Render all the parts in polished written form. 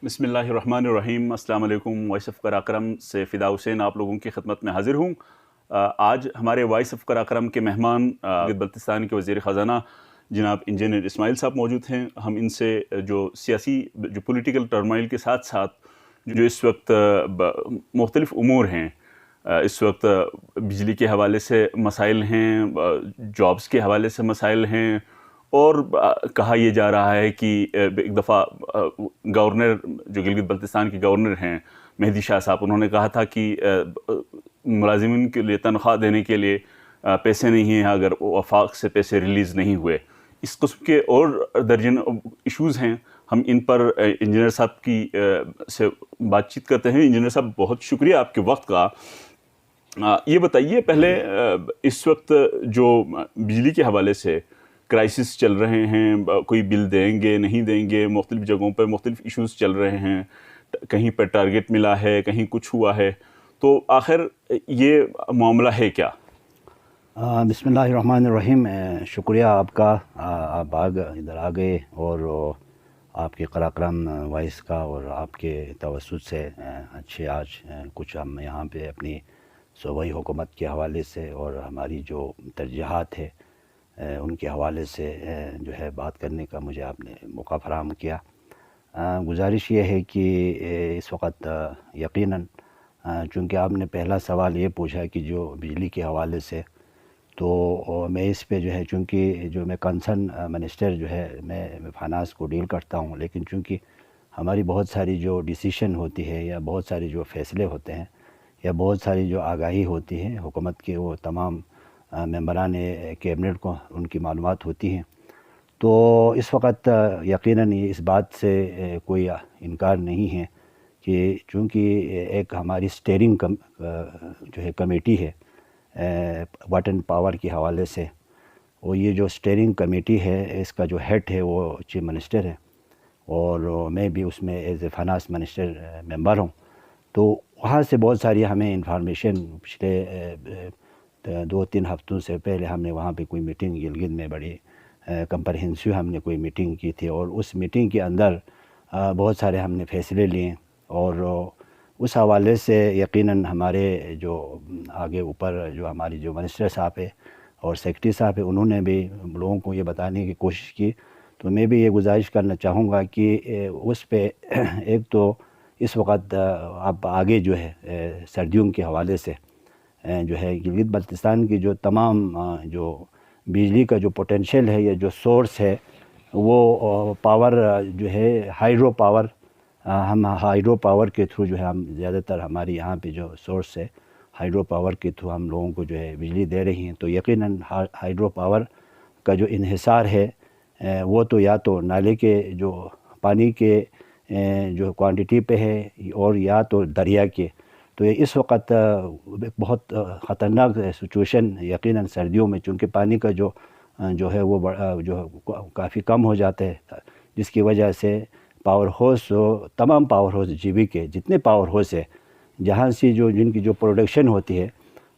بسم اللہ الرحمن الرحیم۔ السلام علیکم۔ وائس آف قراقرم سے فدا حسین آپ لوگوں کی خدمت میں حاضر ہوں۔ آج ہمارے وائس آف قراقرم کے مہمان بلتستان کے وزیر خزانہ جناب انجینئر اسماعیل صاحب موجود ہیں۔ ہم ان سے جو سیاسی جو پولیٹیکل ٹرمائل کے ساتھ ساتھ جو اس وقت مختلف امور ہیں، اس وقت بجلی کے حوالے سے مسائل ہیں، جابز کے حوالے سے مسائل ہیں، اور کہا یہ جا رہا ہے کہ ایک دفعہ گورنر جو گلگت بلتستان کے گورنر ہیں مہدی شاہ صاحب، انہوں نے کہا تھا کہ ملازمین کے لیے تنخواہ دینے کے لیے پیسے نہیں ہیں اگر وفاق سے پیسے ریلیز نہیں ہوئے۔ اس قسم کے اور درجن ایشوز ہیں۔ ہم ان پر انجینئر صاحب کی سے بات چیت کرتے ہیں۔ انجینئر صاحب، بہت شکریہ آپ کے وقت کا۔ یہ بتائیے پہلے، اس وقت جو بجلی کے حوالے سے کرائسس چل رہے ہیں، کوئی بل دیں گے نہیں دیں گے، مختلف جگہوں پہ مختلف ایشوز چل رہے ہیں، کہیں پہ ٹارگٹ ملا ہے، کہیں کچھ ہوا ہے، تو آخر یہ معاملہ ہے کیا؟ بسم اللہ الرحمن الرحیم۔ شکریہ آپ کا، آپ ادھر آ گئے، اور آپ کے قراقرم وائس کا اور آپ کے توسط سے اچھے آج کچھ ہم یہاں پہ اپنی صوبائی حکومت کے حوالے سے اور ہماری جو ترجیحات ہے ان کے حوالے سے جو ہے بات کرنے کا مجھے آپ نے موقع فراہم کیا۔ گزارش یہ ہے کہ اس وقت یقیناً چونکہ آپ نے پہلا سوال یہ پوچھا کہ جو بجلی کے حوالے سے، تو میں اس پہ جو ہے، چونکہ جو میں کنسرن منسٹر جو ہے، میں فائنانس کو ڈیل کرتا ہوں، لیکن چونکہ ہماری بہت ساری جو ڈیسیشن ہوتی ہے یا بہت ساری جو فیصلے ہوتے ہیں یا بہت ساری جو آگاہی ہوتی ہے حکومت کے، وہ تمام ممبران کیبنٹ کو ان کی معلومات ہوتی ہیں، تو اس وقت یقیناً اس بات سے کوئی انکار نہیں ہے کہ چونکہ ایک ہماری اسٹیئرنگ جو ہے کمیٹی ہے واٹر پاور کے حوالے سے، وہ یہ جو اسٹیئرنگ کمیٹی ہے اس کا جو ہیڈ ہے وہ چیف منسٹر ہے، اور میں بھی اس میں ایز اے فائنانس منسٹر ممبر ہوں، تو وہاں سے بہت ساری ہمیں انفارمیشن پچھلے 2-3 ہفتوں سے پہلے ہم نے وہاں پہ کوئی میٹنگ گلگت میں بڑی کمپرہنسو ہم نے کوئی میٹنگ کی تھی، اور اس میٹنگ کے اندر بہت سارے ہم نے فیصلے لیے، اور اس حوالے سے یقیناً ہمارے جو آگے اوپر جو ہماری جو منسٹر صاحب ہے اور سیکرٹری صاحب ہے، انہوں نے بھی لوگوں کو یہ بتانے کی کوشش کی، تو میں بھی یہ گزارش کرنا چاہوں گا کہ اس پہ ایک تو اس وقت اب آگے جو ہے سردیوں کے حوالے سے جو ہے گلگت بلتستان کی جو تمام جو بجلی کا جو پوٹینشیل ہے یا جو سورس ہے، وہ پاور جو ہے ہائیڈرو پاور، ہم ہائیڈرو پاور کے تھرو جو ہے ہم زیادہ تر ہماری یہاں پہ جو سورس ہے ہائیڈرو پاور کے تھرو ہم لوگوں کو جو ہے بجلی دے رہی ہیں، تو یقیناً ہائیڈرو پاور کا جو انحصار ہے وہ تو یا تو نالے کے جو پانی کے جو کوانٹٹی پہ ہے، اور یا تو دریا کے، تو اس وقت بہت خطرناک سچویشن یقیناً سردیوں میں، چونکہ پانی کا جو ہے وہ جو کافی کم ہو جاتا ہے، جس کی وجہ سے پاور ہاؤس، تمام پاور ہاؤس جی بی کے جتنے پاور ہاؤس ہے، جہاں سے جن کی جو پروڈکشن ہوتی ہے،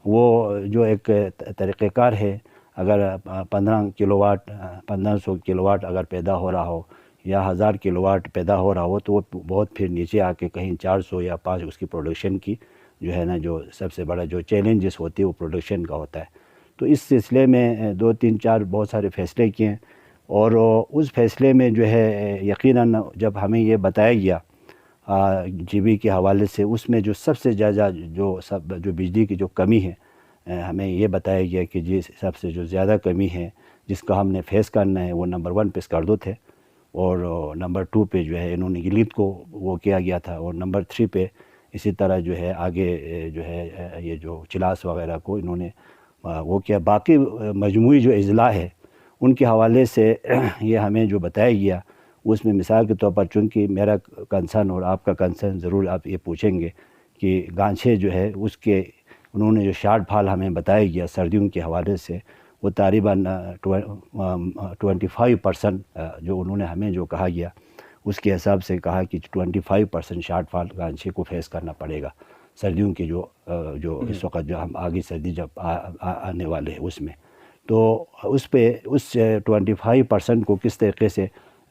وہ جو ایک طریقہ کار ہے، اگر 15 کلو واٹ 1500 کلو واٹ اگر پیدا ہو رہا ہو یا 1000 کلو واٹ پیدا ہو رہا ہو، تو وہ بہت پھر نیچے آ کے کہیں 400 یا 5 اس کی پروڈکشن کی جو ہے نا، جو سب سے بڑا جو چیلنجز ہوتی ہے وہ پروڈکشن کا ہوتا ہے۔ تو اس سلسلے میں 2-3-4 بہت سارے فیصلے کیے ہیں، اور اس فیصلے میں جو ہے یقیناً جب ہمیں یہ بتایا گیا جی بی کے حوالے سے، اس میں جو سب سے زیادہ جو بجلی کی جو کمی ہے، ہمیں یہ بتایا گیا کہ جی سب سے جو زیادہ کمی ہے جس کا ہم نے فیس کرنا ہے، وہ نمبر 1 پہ اسکردو ہے، اور نمبر 2 پہ جو ہے انہوں نے گلگت کو وہ کیا گیا تھا، اور نمبر 3 پہ اسی طرح جو ہے آگے جو ہے یہ جو چلاس وغیرہ کو انہوں نے وہ کیا۔ باقی مجموعی جو اضلاع ہے ان کے حوالے سے یہ ہمیں جو بتایا گیا، اس میں مثال کے طور پر، چونکہ میرا کنسرن اور آپ کا کنسرن ضرور آپ یہ پوچھیں گے کہ گانچھے جو ہے اس کے انہوں نے جو شارٹ فال ہمیں بتایا گیا سردیوں کے حوالے سے، وہ تقریباً 25% جو انہوں نے ہمیں جو کہا گیا، اس کے حساب سے کہا کہ 25% شارٹ فال گانچھے کو فیس کرنا پڑے گا سردیوں کے جو اس وقت جو ہم آگے سردی جب آنے والے ہیں اس میں، تو اس پہ اس 25% کو کس طریقے سے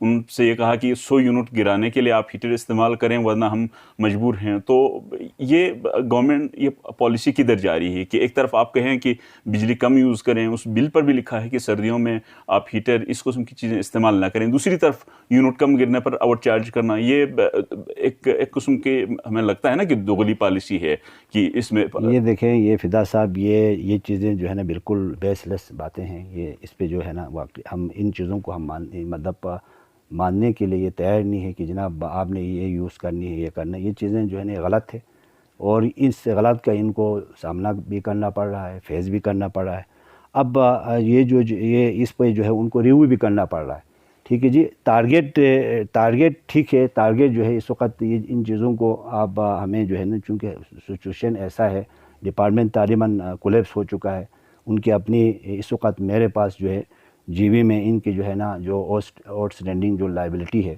ان سے یہ کہا کہ 100 یونٹ گرانے کے لیے آپ ہیٹر استعمال کریں ورنہ ہم مجبور ہیں. تو یہ گورنمنٹ یہ پالیسی کدھر جا رہی ہے کہ ایک طرف آپ کہیں کہ بجلی کم یوز کریں, اس بل پر بھی لکھا ہے کہ سردیوں میں آپ ہیٹر اس قسم کی چیزیں استعمال نہ کریں, دوسری طرف یونٹ کم گرنے پر اوور چارج کرنا, یہ ایک قسم کے ہمیں لگتا ہے نا کہ دوغلی پالیسی ہے کہ اس میں. یہ دیکھیں یہ فدا صاحب یہ چیزیں جو ہے نا بالکل بیس لیس باتیں ہیں. یہ اس پہ جو ہے نا واقعی ہم ان چیزوں کو ہم مطلب ماننے کے لیے یہ تیار نہیں ہے کہ جناب آپ نے یہ یوز کرنی ہے, یہ کرنا ہے. یہ چیزیں جو ہے نا غلط ہے اور اس غلط کا ان کو سامنا بھی کرنا پڑ رہا ہے, فیس بھی کرنا پڑ رہا ہے. اب یہ اس پہ جو ہے ان کو ریویو بھی کرنا پڑ رہا ہے. ٹھیک ہے جی, ٹارگیٹ ٹھیک ہے, ٹارگیٹ جو ہے اس وقت ان چیزوں کو اب ہمیں جو ہے نا چونکہ سچویشن ایسا ہے, ڈپارٹمنٹ تقریباً کولیپس ہو چکا ہے. ان کی اپنی اس وقت میرے پاس جو ہے جی وی میں ان کی جو ہے نا جو آؤٹ اسٹینڈنگ جو لائبلٹی ہے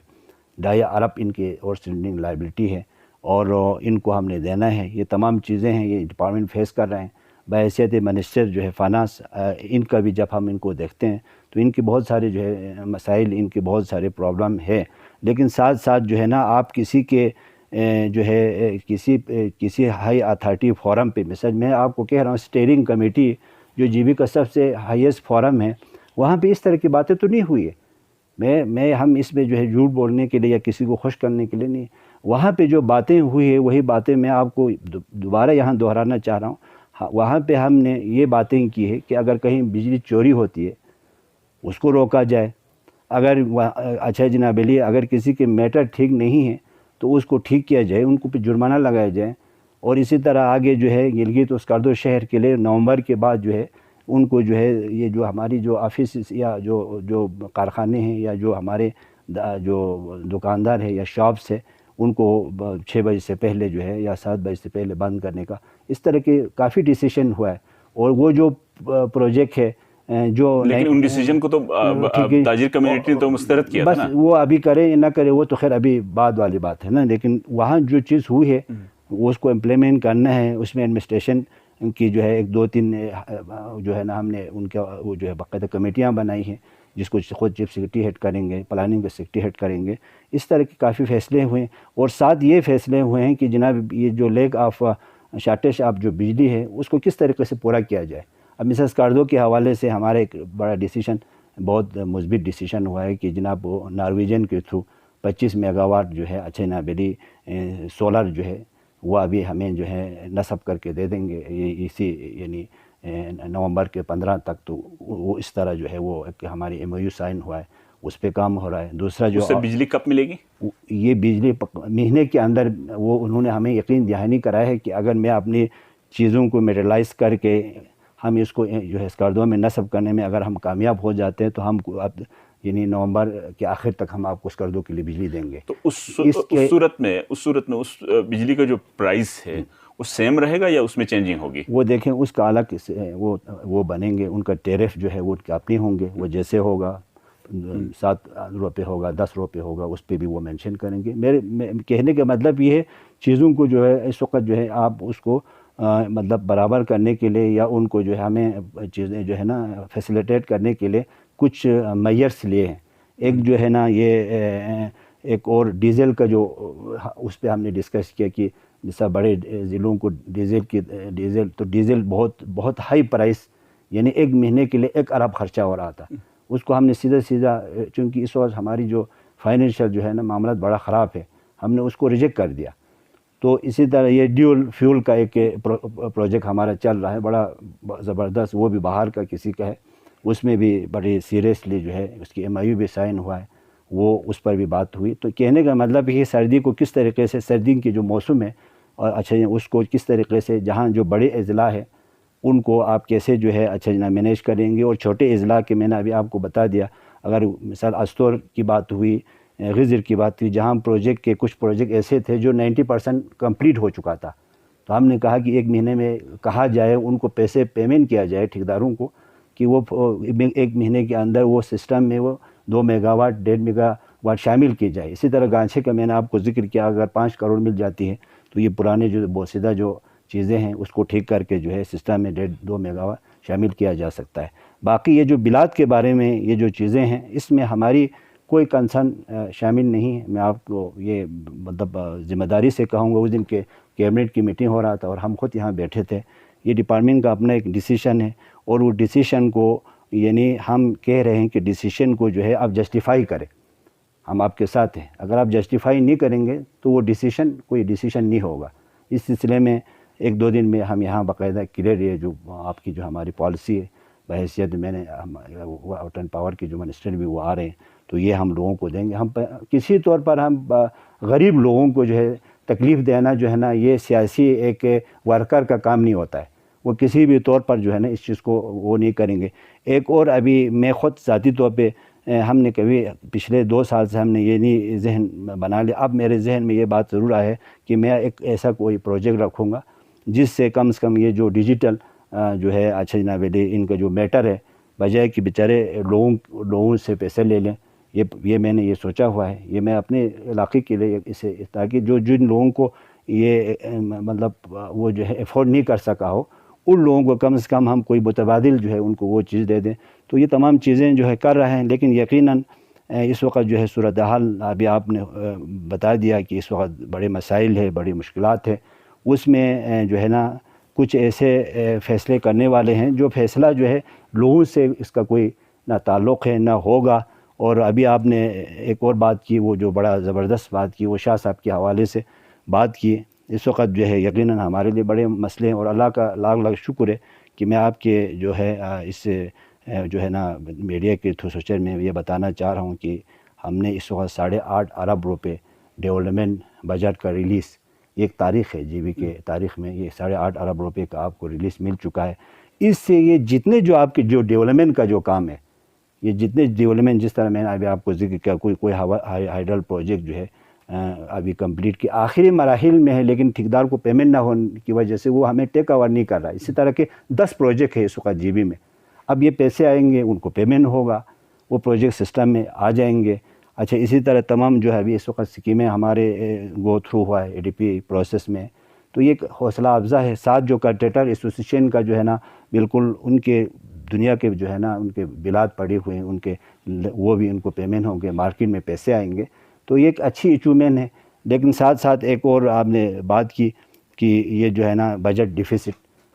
2.5 ارب ان کی آؤٹ اسٹینڈنگ لائبلٹی ہے اور ان کو ہم نے دینا ہے. یہ تمام چیزیں ہیں یہ ڈپارٹمنٹ فیس کر رہے ہیں. بحیثیت منسٹر جو ہے فائنانس, ان کا بھی جب ہم ان کو دیکھتے ہیں تو ان کی بہت سارے جو ہے مسائل, ان کے بہت سارے پرابلم ہے. لیکن ساتھ ساتھ جو ہے نا آپ کسی کے جو ہے کسی ہائی اتھارٹی فورم پہ, مثلا میں آپ کو کہہ رہا ہوں اسٹیئرنگ کمیٹی جو جی بی کا سب سے ہائیسٹ فورم ہے, وہاں پہ اس طرح کی باتیں تو نہیں ہوئی ہے. ہم اس میں جو ہے جھوٹ بولنے کے لیے یا کسی کو خوش کرنے کے لیے نہیں, وہاں پہ جو باتیں ہوئی ہے وہی باتیں میں آپ کو دوبارہ یہاں دہرانا چاہ رہا ہوں. وہاں پہ ہم نے یہ باتیں کی ہے کہ اگر کہیں بجلی چوری ہوتی ہے اس کو روکا جائے. اگر اچھا جناب علی, اگر کسی کے میٹر ٹھیک نہیں ہے تو اس کو ٹھیک کیا جائے, ان کو پہ جرمانہ لگایا جائے. اور اسی طرح آگے جو ہے گلگت اسکردو شہر کے لیے نومبر کے بعد جو ہے ان کو جو ہے یہ جو ہماری جو آفس یا جو کارخانے ہیں یا جو ہمارے جو دکاندار ہے یا شاپس ہے ان کو 6 بجے سے پہلے جو ہے یا 7 بجے سے پہلے بند کرنے کا, اس طرح کے کافی ڈیسیشن ہوا ہے. اور وہ جو پروجیکٹ ہے جو لیکن ان ڈیسیجن کو تو تاجر کمیونٹی نے تو مسترد کیا تھا نا. بس وہ ابھی کرے یا نہ کرے وہ تو خیر ابھی بعد والی بات ہے نا. لیکن وہاں جو چیز ہوئی ہے وہ اس کو امپلیمنٹ کرنا ہے. اس میں ایڈمنسٹریشن کی جو ہے 1-2-3 جو ہے نا ہم نے ان کا وہ جو ہے باقاعدہ کمیٹیاں بنائی ہیں جس کو خود چیف سیکرٹری ہیڈ کریں گے, پلاننگ کے سیکرٹری ہیڈ کریں گے. اس طرح کے کافی فیصلے ہوئے ہیں. اور ساتھ یہ فیصلے ہوئے ہیں کہ جناب یہ جو لیک آف شارٹیج آف جو بجلی ہے اس کو کس طریقے سے پورا کیا جائے. اب مسز اسکردو کے حوالے سے ہمارا ایک بڑا ڈیسیشن, بہت مثبت ڈیسیشن ہوا ہے کہ جناب وہ نارویجن کے تھرو 25 میگا واٹ جو ہے اچھے نابلی سولر جو ہے وہ ابھی ہمیں جو ہے نصب کر کے دے دیں گے اسی یعنی نومبر کے 15 تک. تو وہ اس طرح جو ہے وہ ایک ہماری ایم او یو سائن ہوا ہے, اس پہ کام ہو رہا ہے. دوسرا جو اس سے بجلی کب ملے گی؟ یہ بجلی مہینے کے اندر وہ انہوں نے ہمیں یقین دہانی کرایا ہے کہ اگر میں اپنی چیزوں کو میٹرلائز کر کے ہم اس کو جو ہے اسکردو میں نصب کرنے میں اگر ہم کامیاب ہو جاتے ہیں تو ہم اب یعنی نومبر کے آخر تک ہم آپ کو اسکردو کے لیے بجلی دیں گے. تو اس صورت میں اس بجلی کا جو پرائس ہے وہ سیم رہے گا یا اس میں چینجنگ ہوگی؟ وہ دیکھیں اس کا الگ وہ بنیں گے, ان کا ٹیرف جو ہے وہ اپنی ہوں گے. وہ جیسے ہوگا 7 روپے ہوگا 10 روپے ہوگا اس پہ بھی وہ مینشن کریں گے. میرے کہنے کا مطلب یہ ہے چیزوں کو جو ہے اس وقت جو ہے آپ اس کو مطلب برابر کرنے کے لیے یا ان کو جو ہے ہمیں چیزیں جو ہے نا فیسیلیٹیٹ کرنے کے لیے کچھ میئرس لیے ہیں. ایک جو ہے نا یہ ایک اور ڈیزل کا جو اس پہ ہم نے ڈسکس کیا کہ جیسا بڑے ضلعوں کو ڈیزل بہت ہائی پرائس یعنی ایک مہینے کے لیے 1 ارب خرچہ ہو رہا تھا. اس کو ہم نے سیدھا چونکہ اس وقت ہماری جو فائنینشیل جو ہے نا معاملات بڑا خراب ہے, ہم نے اس کو ریجیکٹ کر دیا. تو اسی طرح یہ ڈیول فیول کا ایک پروجیکٹ ہمارا چل رہا ہے بڑا زبردست, وہ بھی باہر کا کسی کا ہے. اس میں بھی بڑی سیریسلی جو ہے اس کی ایم آئی یو بھی سائن ہوا ہے, وہ اس پر بھی بات ہوئی. تو کہنے کا مطلب یہ سردی کو کس طریقے سے سردی کی جو موسم ہے اور اچھا اس کو کس طریقے سے جہاں جو بڑے اضلاع ہے ان کو آپ کیسے جو ہے اچھا جناب مینیج کریں گے. اور چھوٹے اضلاع کے میں نے ابھی آپ کو بتا دیا, اگر مثال استور کی بات ہوئی, غزر کی بات ہوئی, جہاں پروجیکٹ کے کچھ پروجیکٹ ایسے تھے جو 90% کمپلیٹ ہو چکا تھا, تو ہم نے کہا کہ 1 مہینے میں کہا جائے ان کو پیمنٹ کیا جائے ٹھیکیداروں کو کہ وہ 1 مہینے کے اندر وہ سسٹم میں وہ 2 میگا واٹ 1.5 میگا واٹ شامل کی جائے. اسی طرح گانچھے کا میں نے آپ کو ذکر کیا, اگر 5 کروڑ مل جاتی ہے تو یہ پرانے جو بوسیدہ جو چیزیں ہیں اس کو ٹھیک کر کے جو ہے سسٹم میں 1.5-2 میگا واٹ شامل کیا جا سکتا ہے. باقی یہ جو بلاد کے بارے میں یہ جو چیزیں ہیں اس میں ہماری کوئی کنسرن شامل نہیں ہے. میں آپ کو یہ مطلب ذمہ داری سے کہوں گا, اس دن کے کیبنٹ کی میٹنگ ہو رہا تھا اور ہم خود یہاں بیٹھے تھے. یہ ڈپارٹمنٹ کا اپنا ایک ڈیسیشن ہے اور وہ ڈیسیشن کو یعنی ہم کہہ رہے ہیں کہ ڈیسیشن کو جو ہے آپ جسٹیفائی کریں. ہم آپ کے ساتھ ہیں, اگر آپ جسٹیفائی نہیں کریں گے تو وہ ڈیسیشن کوئی ڈیسیشن نہیں ہوگا. اس سلسلے میں 1-2 دن میں ہم یہاں باقاعدہ کلیئر یہ جو آپ کی جو ہماری پالیسی ہے بحیثیت میں نے آؤٹ اینڈ پاور کے جو منسٹر بھی وہ آ رہے ہیں تو یہ ہم لوگوں کو دیں گے. ہم کسی طور پر ہم غریب لوگوں کو جو ہے تکلیف دینا جو ہے نا یہ سیاسی ایک ورکر کا کام نہیں ہوتا ہے. وہ کسی بھی طور پر جو ہے نا اس چیز کو وہ نہیں کریں گے. ایک اور ابھی میں خود ذاتی طور پہ ہم نے کبھی پچھلے 2 سال سے ہم نے یہ نہیں ذہن بنا لیا. اب میرے ذہن میں یہ بات ضرور آئے کہ میں ایک ایسا کوئی پروجیکٹ رکھوں گا جس سے کم یہ جو ڈیجیٹل جو ہے اچھا جناب ان کا جو میٹر ہے بجائے کہ بیچارے لوگوں سے پیسے لے لیں. یہ میں نے یہ سوچا ہوا ہے, یہ میں اپنے علاقے کے لیے اسے تاکہ جن لوگوں کو یہ مطلب وہ جو ہے افورڈ نہیں کر سکا ہو ان لوگوں کو کم سے کم ہم کوئی متبادل جو ہے ان کو وہ چیز دے دیں. تو یہ تمام چیزیں جو ہے کر رہے ہیں, لیکن یقیناً اس وقت جو ہے صورتحال ابھی آپ نے بتا دیا کہ اس وقت بڑے مسائل ہے, بڑی مشکلات ہے. اس میں جو ہے نا کچھ ایسے فیصلے کرنے والے ہیں جو فیصلہ جو ہے لوگوں سے اس کا کوئی نہ تعلق ہے نہ ہوگا. اور ابھی آپ نے ایک اور بات کی, وہ جو بڑا زبردست بات کی, وہ شاہ صاحب کے حوالے سے بات کی. اس وقت جو ہے یقیناً ہمارے لیے بڑے مسئلے ہیں اور اللہ کا لاکھ شکر ہے کہ میں آپ کے جو ہے اس جو ہے نا میڈیا کے سوچر میں یہ بتانا چاہ رہا ہوں کہ ہم نے اس وقت 8.5 ارب روپے ڈیولپمنٹ بجٹ کا ریلیز, یہ ایک تاریخ ہے جی بی کے تاریخ میں, یہ 8.5 ارب روپے کا آپ کو ریلیز مل چکا ہے. اس سے یہ جتنے جو آپ کے جو ڈیولپمنٹ کا جو کام ہے, یہ جتنے ڈیولپمنٹ جس طرح میں نے ابھی آپ کو ذکر کیا, کوئی ہائیڈل پروجیکٹ جو ہے ابھی کمپلیٹ کے آخری مراحل میں ہے لیکن ٹھیکدار کو پیمنٹ نہ ہونے کی وجہ سے وہ ہمیں ٹیک اوور نہیں کر رہا. اسی طرح کے 10 پروجیکٹ ہے اس وقت جی بی میں. اب یہ پیسے آئیں گے, ان کو پیمنٹ ہوگا, وہ پروجیکٹ سسٹم میں آ جائیں گے. اچھا, اسی طرح تمام جو ہے ابھی اس وقت اسکیمیں ہمارے گو تھرو ہوا ہے ADP پروسیس میں, تو یہ ایک حوصلہ افزا ہے. ساتھ جو کنٹریکٹر ایسوسیشن کا جو ہے نا بالکل ان کے دنیا کے جو ہے نا ان کے بلاد پڑے ہوئے ہیں, ان کے وہ بھی ان کو پیمنٹ ہوں گے, مارکیٹ میں پیسے آئیں گے. تو یہ ایک اچھی اچیومنٹ ہے. لیکن ساتھ ایک اور آپ نے بات کی کہ یہ جو ہے نا بجٹ ڈیفیسٹ,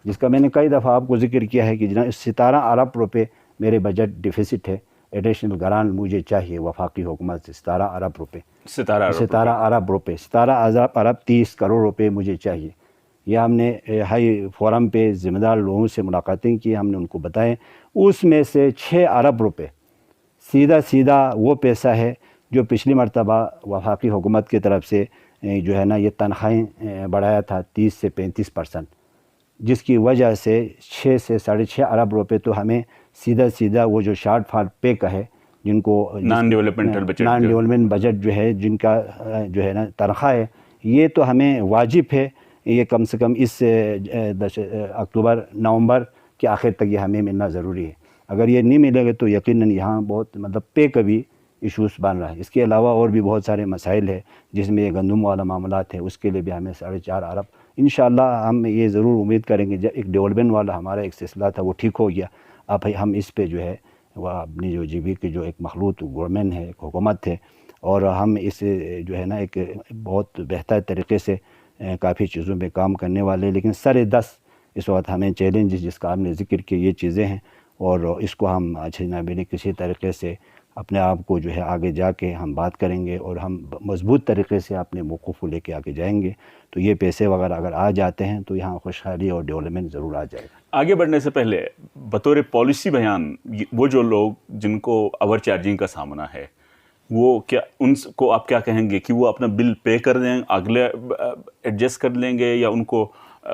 جس کا میں نے کئی دفعہ آپ کو ذکر کیا ہے کہ جناب 17 ارب روپے میرے بجٹ ڈیفیسٹ ہے. ایڈیشنل گرانٹ مجھے چاہیے وفاقی حکومت سے 17 ارب روپے, 17 ارب روپے, 17 ارب 30 کروڑ روپے مجھے چاہیے. یہ ہم نے ہائی فورم پہ ذمہ دار لوگوں سے ملاقاتیں کی, ہم نے ان کو بتائیں. اس میں سے 6 ارب روپے سیدھا وہ پیسہ ہے جو پچھلی مرتبہ وفاقی حکومت کی طرف سے جو ہے نا یہ تنخواہیں بڑھایا تھا 30 سے 35%, جس کی وجہ سے 6 سے 6.5 ارب روپے تو ہمیں سیدھا وہ جو شارٹ فال پے کا ہے, جن کو نان ڈیولپمنٹ بجٹ جو ہے جن کا جو ہے نا تنخواہ ہے, یہ تو ہمیں واجب ہے. یہ کم سے کم اس اکتوبر نومبر کے آخر تک یہ ہمیں ملنا ضروری ہے. اگر یہ نہیں ملے گا تو یقیناً یہاں بہت مطلب پے کا بھی ایشوز بن رہا ہے. اس کے علاوہ اور بھی بہت سارے مسائل ہیں جس میں یہ گندم والا معاملات ہے, اس کے لیے بھی ہمیں 4.5 ارب. انشاءاللہ ہم یہ ضرور امید کریں گے. جب ایک ڈیولپمنٹ والا ہمارا ایک سلسلہ تھا وہ ٹھیک ہو گیا, اب ہم اس پہ جو ہے وہ اپنی جو جی بی کی جو ایک مخلوط گورنمنٹ ہے, ایک حکومت ہے, اور ہم اس جو ہے نا ایک بہت بہتر طریقے سے کافی چیزوں پہ کام کرنے والے. لیکن سر 10 اس وقت ہمیں چیلنج جس کا آپ نے ذکر کیا یہ چیزیں ہیں, اور اس کو ہم اچھے جناب کسی طریقے سے اپنے آپ کو جو ہے آگے جا کے ہم بات کریں گے اور ہم مضبوط طریقے سے اپنے موقف کو لے کے آگے جائیں گے. تو یہ پیسے وغیرہ اگر آ جاتے ہیں تو یہاں خوشحالی اور ڈیولپمنٹ ضرور آ جائے گا. آگے بڑھنے سے پہلے بطور پالیسی بیان, وہ جو لوگ جن کو اوور چارجنگ کا سامنا ہے وہ کیا, ان کو آپ کیا کہیں گے کہ وہ اپنا بل پے کر دیں, اگلے ایڈجسٹ کر لیں گے, یا ان کو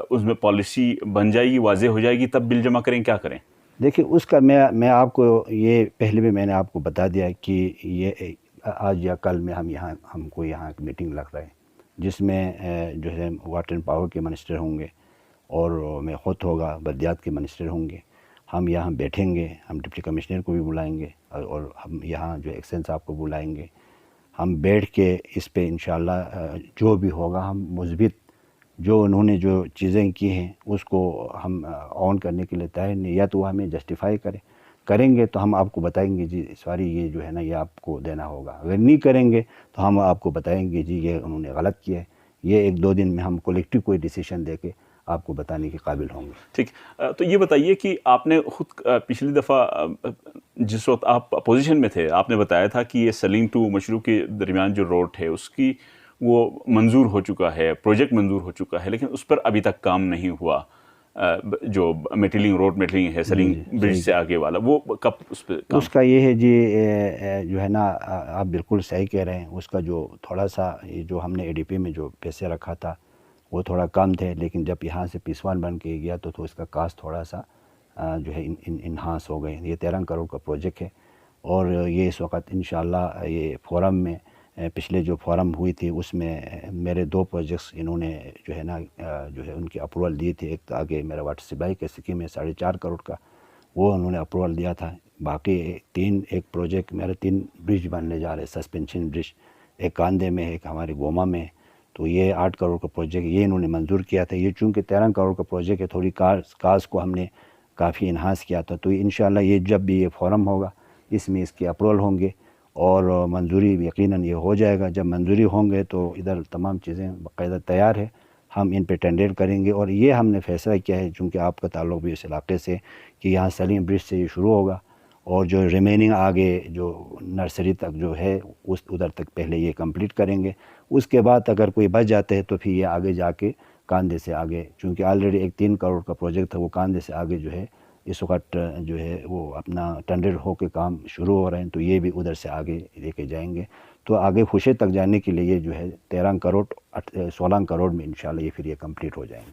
اس میں پالیسی بن جائے گی, واضح ہو جائے گی تب بل جمع کریں, کیا کریں؟ دیکھیں اس کا میں آپ کو یہ پہلے بھی میں نے آپ کو بتا دیا کہ یہ آج یا کل میں ہم کو یہاں ایک میٹنگ لگ رہا ہے جس میں جو ہے واٹر اینڈ پاور کے منسٹر ہوں گے اور میں خود ہوگا, بلدیات کے منسٹر ہوں گے. ہم یہاں بیٹھیں گے, ہم ڈپٹی کمشنر کو بھی بلائیں گے اور ہم یہاں جو ایکسن صاحب کو بلائیں گے. ہم بیٹھ کے اس پہ انشاءاللہ جو بھی ہوگا ہم مثبت جو انہوں نے جو چیزیں کی ہیں اس کو ہم آن کرنے کے لیے تیار نہیں, یا تو وہ ہمیں جسٹیفائی کرے, کریں گے تو ہم آپ کو بتائیں گے جی اس باری یہ جو ہے نا یہ آپ کو دینا ہوگا. اگر نہیں کریں گے تو ہم آپ کو بتائیں گے جی یہ انہوں نے غلط کیا ہے. یہ 1-2 دن میں ہم کولیکٹیو کوئی ڈیسیشن دے کے آپ کو بتانے کے قابل ہوں گے. ٹھیک. تو یہ بتائیے کہ آپ نے خود پچھلی دفعہ جس وقت آپ اپوزیشن میں تھے آپ نے بتایا تھا کہ یہ سلیم ٹو مشروع کے درمیان جو روڈ ہے اس کی وہ منظور ہو چکا ہے, پروجیکٹ منظور ہو چکا ہے, لیکن اس پر ابھی تک کام نہیں ہوا. جو میٹلنگ روڈ میٹلنگ ہے سلیم برج سے آگے والا, وہ کب اس پہ کام؟ اس کا یہ ہے جی جو ہے نا آپ بالکل صحیح کہہ رہے ہیں. اس کا جو تھوڑا سا جو ہم نے ADP میں جو پیسے رکھا تھا وہ تھوڑا کم تھے, لیکن جب یہاں سے پیسوان بن کے گیا تو اس کا کاسٹ تھوڑا سا جو ہے انہانس ہو گئے. یہ 13 کروڑ کا پروجیکٹ ہے اور یہ اس وقت انشاءاللہ یہ فورم میں پچھلے جو فورم ہوئی تھی اس میں میرے 2 پروجیکٹس انہوں نے جو ہے نا جو ہے ان کی اپروول دی تھی. ایک تو آگے میرا واٹر سپلائی کا اسکیم ہے 4.5 کروڑ کا, وہ انہوں نے اپروول دیا تھا. باقی ایک پروجیکٹ میرے 3 برج بننے جا رہے, سسپینشن برج, ایک کاندے میں ایک ہمارے گوما میں. تو یہ 8 کروڑ کا پروجیکٹ یہ انہوں نے منظور کیا تھا. یہ چونکہ 13 کروڑ کا پروجیکٹ ہے تھوڑی کاز کو ہم نے کافی انہانس کیا تھا. تو انشاءاللہ یہ جب بھی یہ فورم ہوگا اس میں اس کے اپروول ہوں گے اور منظوری یقیناً یہ ہو جائے گا. جب منظوری ہوں گے تو ادھر تمام چیزیں باقاعدہ تیار ہے, ہم ان پہ ٹینڈر کریں گے. اور یہ ہم نے فیصلہ کیا ہے چونکہ آپ کا تعلق بھی اس علاقے سے کہ یہاں سلیم برج سے یہ شروع ہوگا اور جو ریمیننگ آگے جو نرسری تک جو ہے اس ادھر تک پہلے یہ کمپلیٹ کریں گے. اس کے بعد اگر کوئی بچ جاتے ہیں تو پھر یہ آگے جا کے کاندے سے آگے, چونکہ آلریڈی ایک 3 کروڑ کا پروجیکٹ تھا وہ کاندے سے آگے جو ہے اس وقت جو ہے وہ اپنا ٹینڈر ہو کے کام شروع ہو رہے ہیں. تو یہ بھی ادھر سے آگے لے کے جائیں گے. تو آگے خوشے تک جانے کے لیے یہ جو ہے 13 کروڑ 16 کروڑ میں انشاءاللہ یہ پھر یہ کمپلیٹ ہو جائیں گے.